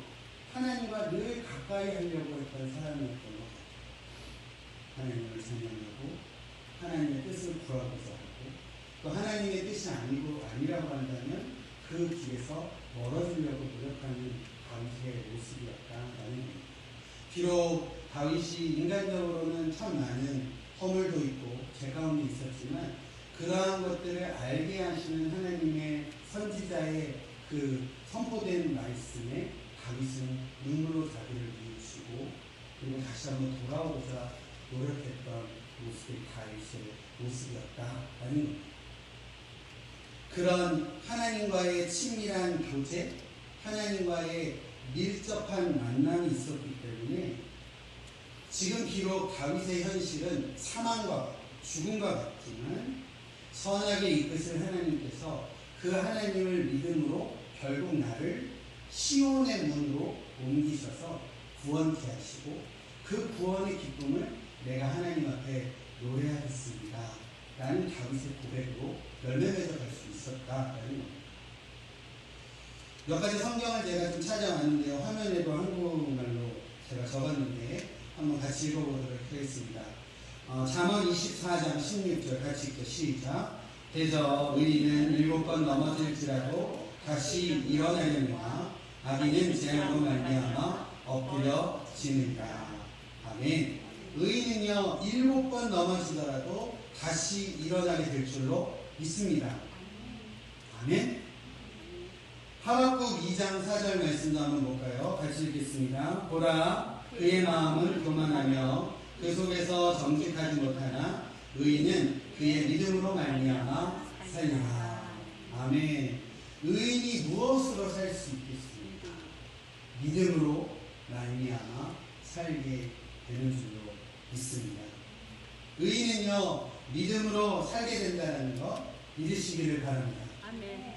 하나님과 늘 가까이 하려고 했던 사람이었던 것 같아요. 하나님을 찬양하고 하나님의 뜻을 구하고자 하고, 또 하나님의 뜻이 아니라고 한다면 그 길에서 멀어지려고 노력하는 다윗의 모습이었다라는 겁니다. 비록 다윗이 인간적으로는 참 많은 허물도 있고 죄 가운데 있었지만, 그러한 것들을 알게 하시는 하나님의 선지자의 그 선포된 말씀에 다윗은 눈물로 자기를 비우시고, 그리고 다시 한번 돌아오고자 노력했던 모습이 다윗의 모습이었다라는 겁니다. 그런 하나님과의 친밀한 교제, 하나님과의 밀접한 만남이 있었기 때문에 지금 비록 다윗의 현실은 사망과 죽음과 같지만 선하게 이끄실 하나님께서 그 하나님을 믿음으로 결국 나를 시온의 문으로 옮기셔서 구원케 하시고, 그 구원의 기쁨을 내가 하나님 앞에 노래하겠습니다 라는 다윗의 고백으로 열매 맺어갈 수 있었다라는 겁니다. 몇 가지 성경을 제가 좀 찾아왔는데요, 화면에도 한국말로 제가 적었는데 한번 같이 읽어보도록 하겠습니다. 잠언 24장 16절 같이 읽죠. 시작. 대저 의인은 7번 넘어질지라도 다시 일어나려니와 악인은 재앙으로 말미암아 엎드려지느니라. 아멘. 의인은요, 7번 넘어지더라도 다시 일어나게 될 줄로 믿습니다. 아멘. 하박국 2장 4절 말씀도 한번 볼까요? 같이 읽겠습니다. 보라, 그의 마음은 교만하며 그 속에서 정직하지 못하나 의인은 그의 믿음으로 말미암아 살리라. 아멘. 의인이 무엇으로 살 수 있겠습니까? 믿음으로 말미암아 살게 되는 줄로 믿습니다. 의인은요, 믿음으로 살게 된다는 것 믿으시기를 바랍니다. 아멘.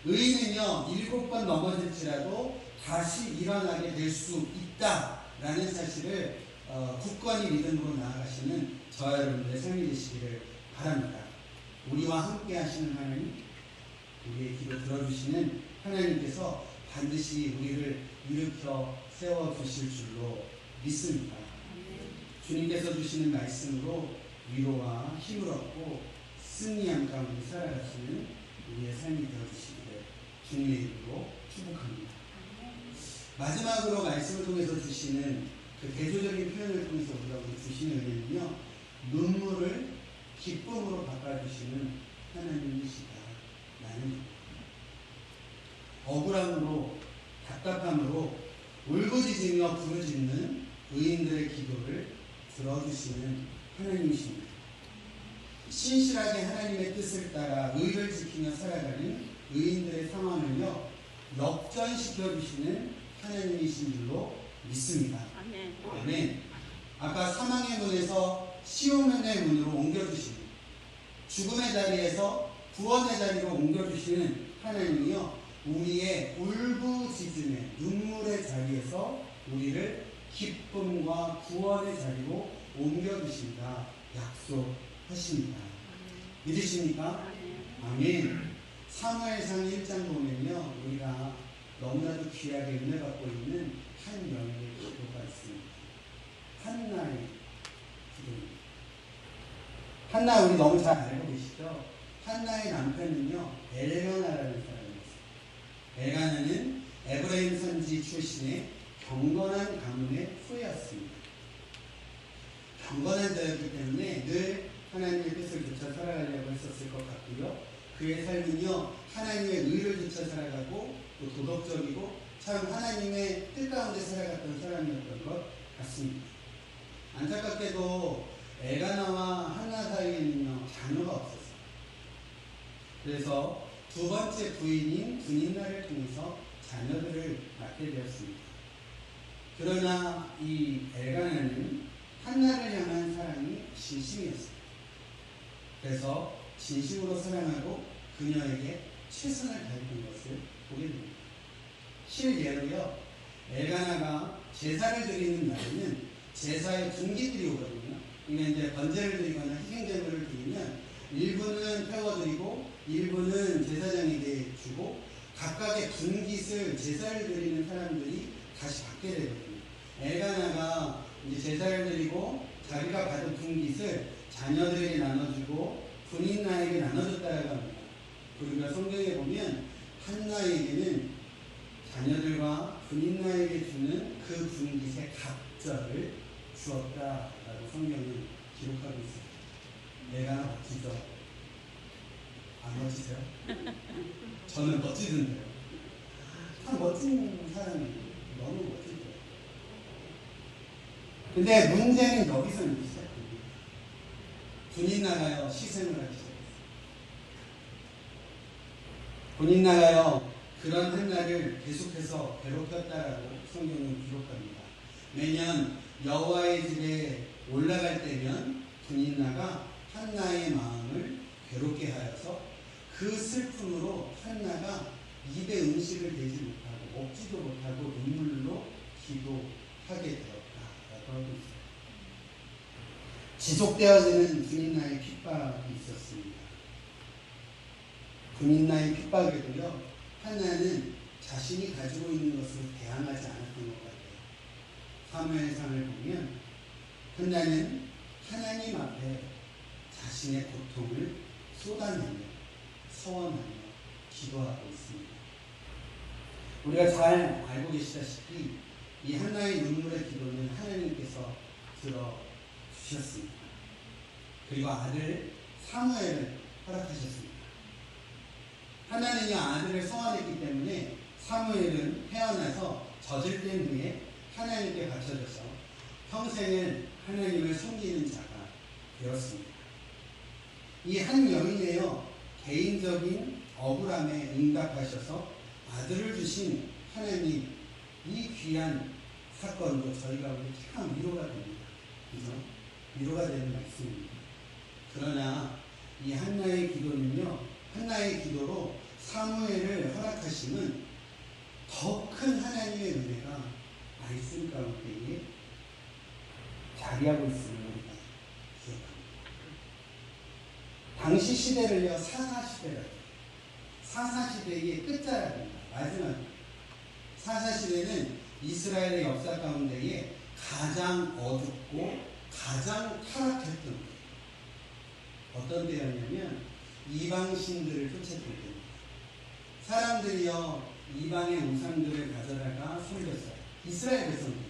의인은요, 7번 넘어질지라도 다시 일어나게 될 수 있다라는 사실을 굳건히 믿음으로 나아가시는 저와 여러분들의 삶이 되시기를 바랍니다. 우리와 함께 하시는 하나님, 우리의 기도 들어주시는 하나님께서 반드시 우리를 일으켜 세워주실 줄로 믿습니다. 주님께서 주시는 말씀으로 위로와 힘을 얻고 승리함 가운데 살아가시는 우리의 삶이 되어주시기를 주님의 이름으로 축복합니다. 마지막으로 말씀을 통해서 주시는 그 대조적인 표현을 통해서 우리가 주시는 은혜는요, 눈물을 기쁨으로 바꿔주시는 하나님이시다 라는 겁니다. 억울함으로, 답답함으로 울부짖으며 부르짖는 의인들의 기도를 들어주시는 하나님이십니다. 신실하게 하나님의 뜻을 따라 의를 지키며 살아가는 의인들의 상황을요, 역전시켜 주시는 하나님이신 줄로 믿습니다. 아멘. 아멘. 아까 사망의 문에서 시온의 문으로 옮겨주시는, 죽음의 자리에서 구원의 자리로 옮겨주시는 하나님이요, 우리의 울부짖음의 눈물의 자리에서 우리를 기쁨과 구원의 자리로 옮겨주신다 약속하십니다. 믿으십니까? 아멘. 사무엘상 1장 보면요, 우리가 너무나도 귀하게 은혜 받고 있는 한 여인의 기도가 있습니다. 한나의 기도입니다. 한나 우리 너무 잘 알고 계시죠? 한나의 남편은요, 엘가나라는 사람이었어요. 엘가나는 에브라임 선지 출신의 경건한 가문의 후예였습니다. 경건한 자였기 때문에 늘 하나님의 뜻을 쫓아 살아가려고 했었을 것 같고요. 그의 삶은요, 하나님의 의를 쫓아 살아가고 또 도덕적이고 참 하나님의 뜻 가운데 살아갔던 사람이었던 것 같습니다. 안타깝게도 엘가나와 한나 사이에는요, 자녀가 없었어요. 그래서 두 번째 부인인 분인나를 통해서 자녀들을 낳게 되었습니다. 그러나 이 엘가나는 한나를 향한 사랑이 진심이었습니다. 그래서 진심으로 사랑하고 그녀에게 최선을 다했던 것을 보게 됩니다. 실예로요, 엘가나가 제사를 드리는 날에는 제사의 분기들이 오거든요. 그러니까 이제 번제를 드리거나 희생제물을 드리면 일부는 태워드리고 일부는 제사장에게 주고 각각의 분깃을 제사를 드리는 사람들이 다시 받게 되거든요. 엘가나가 이제 제사를 드리고 자기가 받은 분깃을 자녀들에게 나눠주고 분인나에게 나눠줬다고 합니다. 그리고 성경에 보면 한나에게는 자녀들과 분인나에게 주는 그 분깃의 갑절을 주었다라고 성경은 기록하고 있습니다. 엘가나 멋지죠? 안 멋지세요? 저는 멋지던데요. 참 멋진 사람이에요. 너무 멋지죠. 근데 문제는 여기서 시작됩니다. 분인나가요, 희생을 하기 시작했어요. 분인나가요, 그런 한나를 계속해서 괴롭혔다라고 성경은 기록합니다. 매년 여호와의 집에 올라갈 때면 분인나가 한나의 마음을 괴롭게 하여서 그 슬픔으로 한나가 입에 음식을 대지 못하고 먹지도 못하고 눈물로 기도하게 되었다라고 하고 있습니다. 지속되어지는 분인나의 핍박이 있었습니다. 분인나의 핍박에도요, 한나는 자신이 가지고 있는 것을 대항하지 않았던 것 같아요. 사무엘상을 보면 한나는 하나님 앞에 자신의 고통을 쏟아내며 서원하며 기도하고 있습니다. 우리가 잘 알고 계시다시피 이 한나의 눈물의 기도는 하나님께서 들어주셨습니다. 그리고 아들 사무엘을 허락하셨습니다. 한나는요, 아들을 서원했기 때문에 사무엘은 태어나서 젖을 뗀 후에 하나님께 바쳐져서 평생을 하나님을 섬기는 자가 되었습니다. 이 한 여인의요, 개인적인 억울함에 응답하셔서 아들을 주신 하나님, 이 귀한 사건도 저희 가운데 참 위로가 됩니다. 그죠? 위로가 되는 말씀입니다. 그러나 이 한나의 기도는요, 한나의 기도로 사무엘을 허락하심은 더 큰 하나님의 은혜가 말씀 가운데에 자리하고 있음을 우리가 기억합니다. 당시 시대를요, 사사시대라고 해요. 사사시대의 끝자락입니다. 마지막. 사사시대는 이스라엘의 역사 가운데에 가장 어둡고 가장 타락했던 거예요. 어떤 때였냐면 이방신들을 쫓았을 때입니다. 사람들이요, 이방의 우상들을 가져다가 섬겼어요. 이스라엘 백성들이.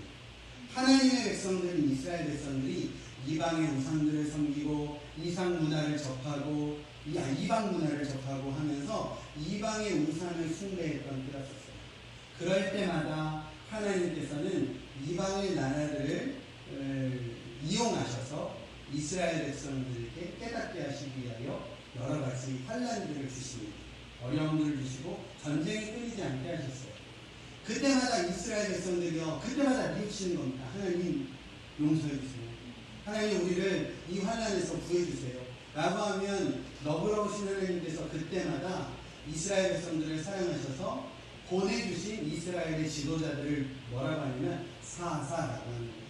하나님의 백성들은 이스라엘 백성들이 이방의 우상들을 섬기고 이상 문화를 접하고 이방 문화를 접하고 하면서 이방의 우상을 숭배했던 때였었어요. 그럴 때마다 하나님께서는 이방의 나라들을 이용하셔서 이스라엘 백성들에게 깨닫게 하시기 위하여 여러 가지 환난들을 주십니다. 어려움을 주시고 전쟁이 끊이지 않게 하셨어요. 그때마다 이스라엘 백성들이요, 그때마다 미우치는 겁니다. 하나님 용서해 주세요. 하나님 우리를 이 환난에서 구해 주세요. 라고 하면 너그러우신 하나님께서 그때마다 이스라엘 백성들을 사랑하셔서 보내주신 이스라엘의 지도자들을 뭐라고 하냐면 사사라고 하는 거예요.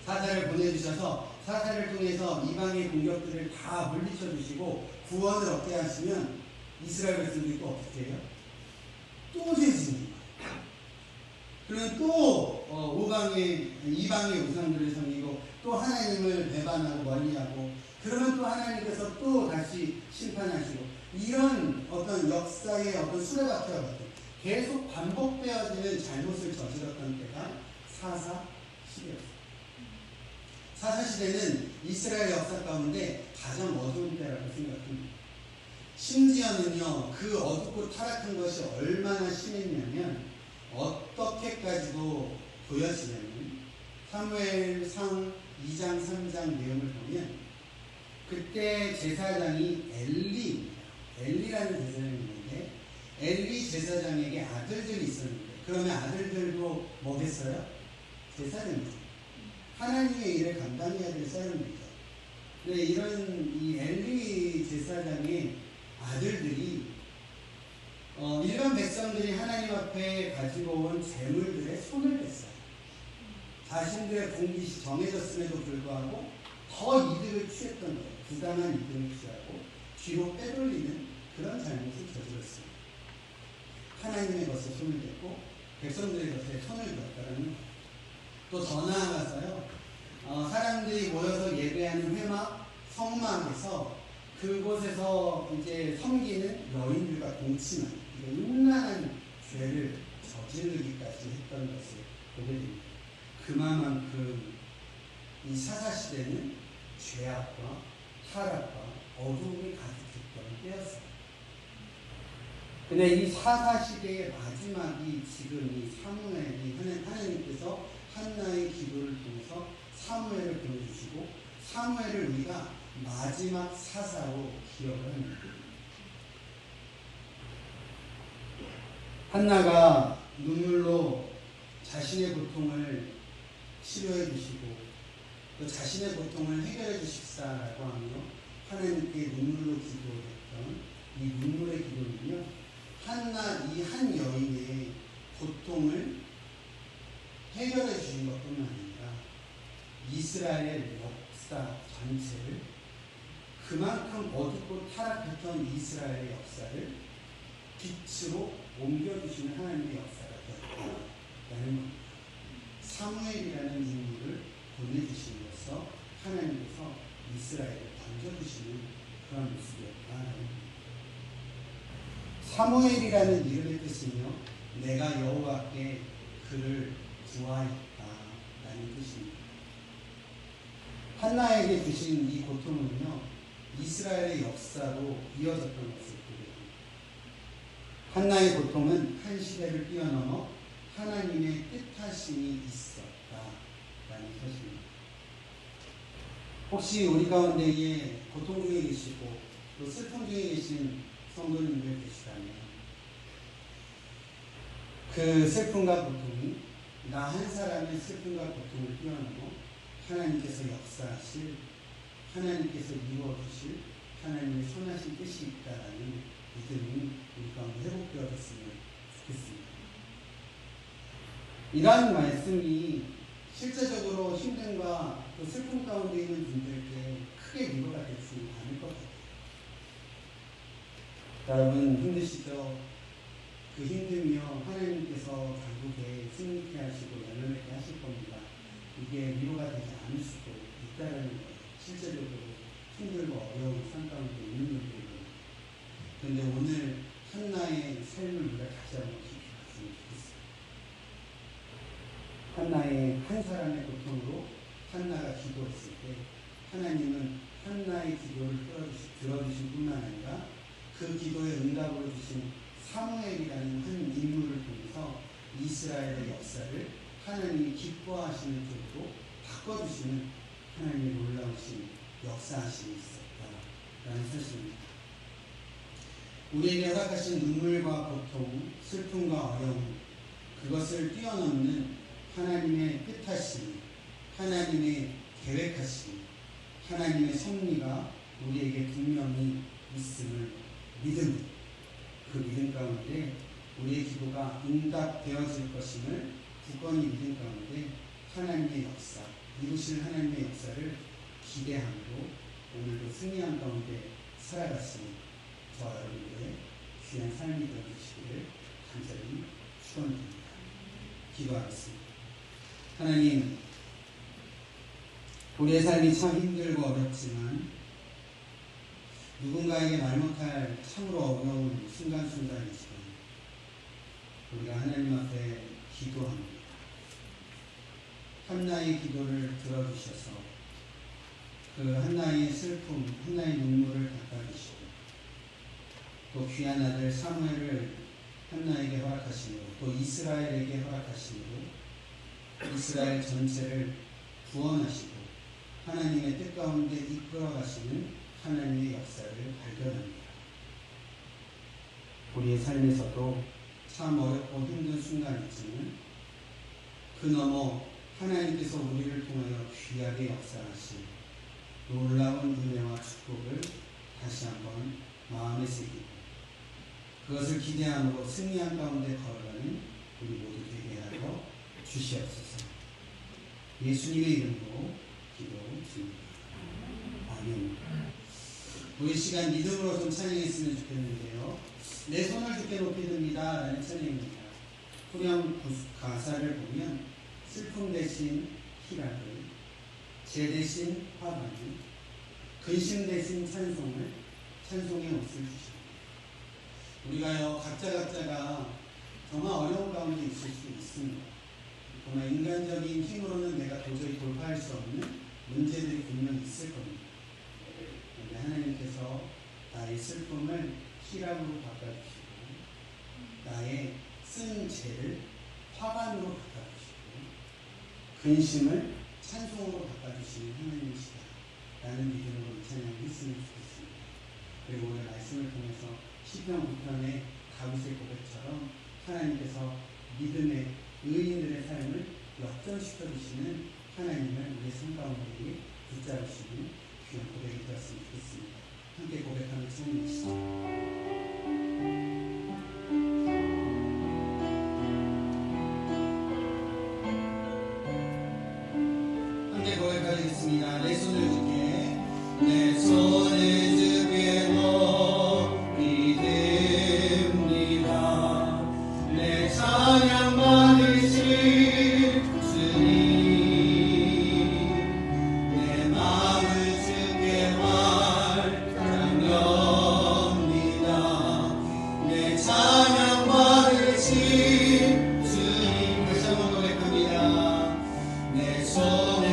사사를 보내주셔서 사사를 통해서 이방의 공격들을 다 물리쳐 주시고 구원을 얻게 하시면 이스라엘 백성들이 또 어떻게 해요? 또 죄짓는 거예요. 그러면 또 이방의 우상들을 섬기고 또 하나님을 배반하고 멀리하고 그러면 또 하나님께서 또 다시 심판하시고 이런 어떤 역사의 어떤 수레바퀴와 같은 계속 반복되어지는 잘못을 저질렀던 때가 사사 시대였어요. 사사 시대는 이스라엘 역사 가운데 가장 어두운 때라고 생각합니다. 심지어는요, 그 어둡고 타락한 것이 얼마나 심했냐면 어떻게까지도 보여지냐면 사무엘상 2장 3장 내용을 보면 그때 제사장이 엘리라는 제사장이 있는데 엘리 제사장에게 아들들이 있었는데 그러면 아들들도 뭐겠어요? 제사장이죠. 하나님의 일을 감당해야 될 사람들이죠. 근데 이런 이 엘리 제사장의 아들들이 일반 백성들이 하나님 앞에 가지고 온 재물들에 손을 댔어요. 자신들의 공깃이 정해졌음에도 불구하고 더 이득을 취했던 거예요. 부당한 이득을 취하고 뒤로 빼돌리는 그런 잘못을 저질렀습니다. 하나님의 것에 손을 댔고 백성들의 것에 손을 댔다라는 거예요. 또 더 나아가서요, 사람들이 모여서 예배하는 회막 성막에서 그곳에서 이제 섬기는 여인들과 동침한 음란한 죄를 저지르기까지 했던 것을 보게 됩니다. 그만큼 이 사사시대는 죄악과 타락과 어두움이 가득했던 때였어요. 근데 이 사사시대의 마지막이 지금 이 사무엘이 하나님께서 한나의 기도를 통해서 사무엘을 보내주시고 사무엘을 우리가 마지막 사사로 기억을 합니다. 한나가 눈물로 자신의 고통을 치료해 주시고 또 자신의 고통을 해결해 주십사라고 하며 하나님께 눈물로 기도했던 이 눈물의 기도는요, 한나 이 한 여인의 고통을 해결해 주신 것뿐만 아니라 이스라엘 역사 전체를 그만큼 어둡고 타락했던 이스라엘의 역사를 빛으로 옮겨주시는 하나님의 역사가 되었다는 겁니다. 사무엘이라는 인물을 보내주심으로써 하나님께서 이스라엘을 던져주시는 그런 모습이었다는 겁니다. 사무엘이라는 이름의 뜻은요, 내가 여호와께 그를 구하였다라는 뜻입니다. 한나에게 주신 이 고통은요, 이스라엘의 역사로 이어졌던 것을 보게 됩니다. 한나의 고통은 한 시대를 뛰어넘어 하나님의 뜻하심이 있었다라는 것입니다. 혹시 우리 가운데에 고통 중에 계시고 또 슬픔 중에 계신 성도님들 계시다면 그 슬픔과 고통이 나 한 사람의 슬픔과 고통을 뛰어넘어 하나님께서 역사하실, 하나님께서 이루어주실 하나님의 선하신 뜻이 있다라는 믿음이 우리 가운데 회복되어졌으면 좋겠습니다. 이러한 말씀이 실제적으로 힘듦과 또 슬픔 가운데 있는 분들께 크게 위로가 되지 않을 것 같아요. 여러분 힘드시죠? 그 힘듦이요 하나님께서 결국에 승리케 하시고 열매맺게 하실 겁니다. 이게 위로가 되지 않을 수도 있다는 거예요. 실제적으로 힘들고 어려운 삶 가운데 있는 분들이. 그런데 오늘 한나의 삶을 우리가 다시 한번 깊이 봤으면 좋겠어요. 한나의 한 사람의 고통으로 한나가 기도했을 때 하나님은 한나의 기도를 들어주신 뿐만 아니라 그 기도에 응답으로 주신 사무엘이라는 한 인물을 통해서 이스라엘의 역사를 하나님이 기뻐하시는 쪽으로 바꿔주시는 하나님의 놀라우신 역사하심이 있었다라는 사실입니다. 우리에게 허락하신 눈물과 고통, 슬픔과 어려움, 그것을 뛰어넘는 하나님의 뜻하심, 하나님의 계획하심, 하나님의 섭리가 우리에게 분명히 있음을 믿음, 그 믿음 가운데 우리의 기도가 응답되어질 것임을 굳건히 믿음 가운데 하나님의 역사, 이루실 하나님의 역사를 기대함으로 오늘도 승리한 가운데 살아가시는 저와 여러분들의 귀한 삶이 되어주시기를 간절히 축원드립니다. 기도하겠습니다. 하나님, 우리의 삶이 참 힘들고 어렵지만 누군가에게 말 못할 참으로 어려운 순간순간이지만 우리가 하나님 앞에 기도합니다. 한나의 기도를 들어주셔서 그 한나의 슬픔, 한나의 눈물을 닦아주시고 또 귀한 아들 사무엘을 한나에게 허락하시므로 또 이스라엘에게 허락하시므로 이스라엘 전체를 구원하시고 하나님의 뜻 가운데 이끌어 가시는 하나님의 역사를 발견합니다. 우리의 삶에서도 참 어렵고 힘든 순간이지만 그 너머 하나님께서 우리를 통하여 귀하게 역사하신 놀라운 은혜와 축복을 다시 한번 마음에 새기고 그것을 기대함으로 승리한 가운데 걸어가는 우리 모두 되게 하여 주시옵소서. 예수님의 이름으로 기도드립니다. 아멘. 우리 시간 믿음으로 좀 찬양했으면 좋겠는데요. 내 손을 주께 높이 듭니다 라는 찬양입니다. 후렴 가사를 보면 슬픔 대신 희락을, 재 대신 화관을, 근심 대신 찬송을, 찬송의 옷을 주십니다. 우리가요 각자가 정말 어려운 가운데 있을 수 있습니다. 정말 인간적인 힘으로는 내가 도저히 돌파할 수 없는 문제들이 분명히 있을 겁니다. 그런데 하나님께서 나의 슬픔을 희락으로 바꿔주시고 나의 쓴 죄를 화관으로 바꿔주시고 근심을 찬송으로 바꿔주시는 하나님이시다 라는 믿음으로 이 찬양을 했으면 좋겠습니다. 그리고 오늘 말씀을 통해서 시편 9편의 다윗의 고백처럼 하나님께서 믿음의 의인들의 삶을 역전시켜주시는 하나님을 우리의 삶 가운데 붙잡으시는 귀한 고백이 되었으면 좋겠습니다. 함께 고백하며 찬양하시죠. 고백하겠습니다. 내 손을 주께, 내 손을 주께 높이 듭니다. 내 찬양 받으실 주님, 내 마음을 주께 활짝엽니다. 내 찬양 받으실 주님, 다시 한번 고백합니다. 내 손을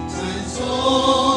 찬송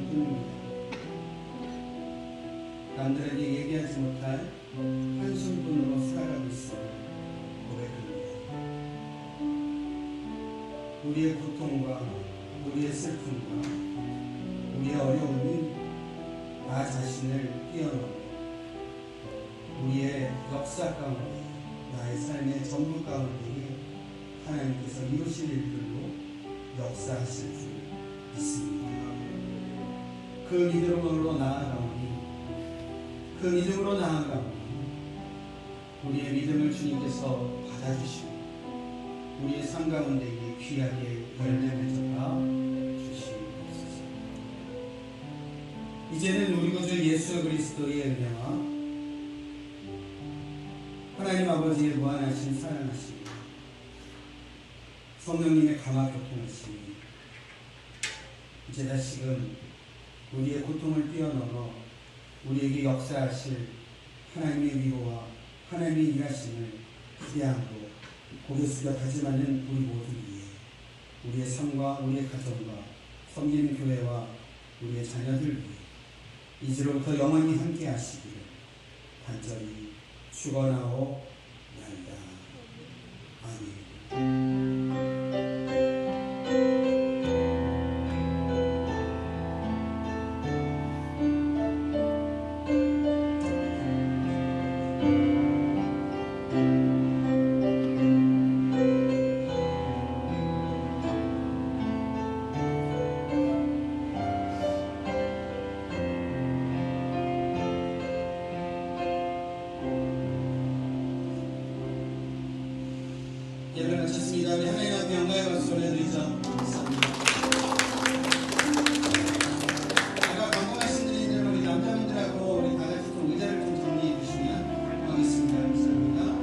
뿐입니다. 남들에게 얘기하지 못할 한숨뿐으로 살아가고 있음을 고백합니다. 우리의 고통과 우리의 슬픔과 우리의 어려움이 나 자신을 뛰어넘어 우리의 역사 가운데 나의 삶의 전부 가운데에 하나님께서 이루실 일들로 역사하실 줄 믿습니다. 그 믿음으로 나아가오니 그 믿음으로 나아가오니 우리의 믿음을 주님께서 받아주시고 우리의 삶 가운데에 귀하게 열매 맺어가 주시옵소서. 이제는 우리 구주 예수 그리스도의 은혜와 하나님 아버지의 무한하신 사랑하심 성령님의 감화 교통하심이 이제 다시금 우리의 고통을 뛰어넘어 우리에게 역사하실 하나님의 위로와 하나님의 일하심을 기대하고 고개 숙여 다짐하는 우리 모두 위에 우리의 삶과 우리의 가정과 섬기는 교회와 우리의 자녀들 위해 이제로부터 영원히 함께 하시기를 간절히 축원하옵나이다. 아멘. 예배 마쳤습니다. 우리 하나님 앞에 영광의 박수 올려드리죠. 감사합니다. 아까 광고 말씀드린 대로 우리 남자분들하고 우리 다 같이 좀 의자를 좀 정리해 주시면 고맙겠습니다. 감사합니다.